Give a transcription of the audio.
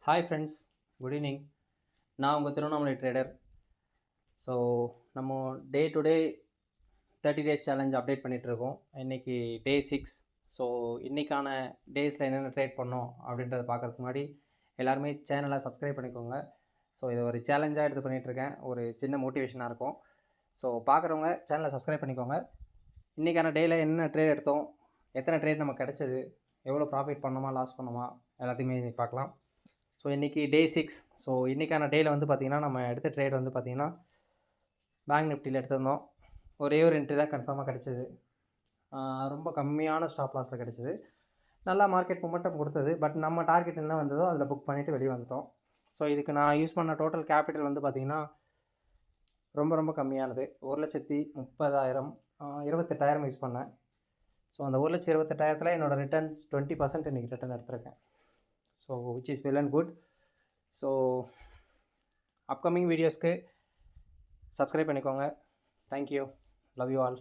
Hi friends, good evening. நான் உங்கள் Tiruvannamalai trader. So நம்ம day to day 30 days challenge update பண்ணிகிட்ருக்கோம். இன்றைக்கி டே 6. ஸோ இன்றைக்கான டேஸில் என்னென்ன ட்ரேட் பண்ணோம் அப்படின்றத பார்க்குறதுக்கு முன்னாடி எல்லாருமே சேனலை சப்ஸ்கிரைப் பண்ணிக்கோங்க. ஸோ இதை ஒரு சேலஞ்சாக எடுத்து பண்ணிகிட்ருக்கேன், ஒரு சின்ன மோட்டிவேஷனாக இருக்கும். ஸோ பார்க்குறவங்க சேனலை சப்ஸ்கிரைப் பண்ணிக்கோங்க. இன்றைக்கான டேயில் என்னென்ன ட்ரேட் எடுத்தோம், எத்தனை ட்ரேட் நமக்கு கிடச்சிது, எவ்வளோ ப்ராஃபிட் பண்ணோமா லாஸ் பண்ணோமா எல்லாத்தையுமே பார்க்கலாம். ஸோ இன்றைக்கி டே 6. ஸோ இன்றைக்கான டேயில் வந்து பார்த்திங்கன்னா நம்ம எடுத்த ட்ரேட் வந்து பார்த்திங்கன்னா பேங்க் நிஃப்டியில் எடுத்திருந்தோம். ஒரே ஒரு என்ட்ரி தான் கன்ஃபார்மாக கிடச்சிது. ரொம்ப கம்மியான ஸ்டாப் லாஸில் கிடச்சிது. நல்லா மார்க்கெட் மொமெண்டம் கொடுத்தது. பட் நம்ம டார்கெட் என்ன வந்ததோ அதில் புக் பண்ணிவிட்டு வெளியே வந்துட்டோம். ஸோ இதுக்கு நான் யூஸ் பண்ண டோட்டல் கேபிட்டல் வந்து பார்த்திங்கன்னா ரொம்ப ரொம்ப கம்மியானது. 1,30,30,000 28,000 யூஸ் பண்ணேன். ஸோ அந்த 1,28,000 என்னோடய ரிட்டர்ன்ஸ் 20% இன்றைக்கி ரிட்டர்ன் எடுத்திருக்கேன். So which is well and good. So upcoming வீடியோஸ்க்கு சப்ஸ்கிரைப் பண்ணிக்கோங்க. தேங்க்யூ. Love you all.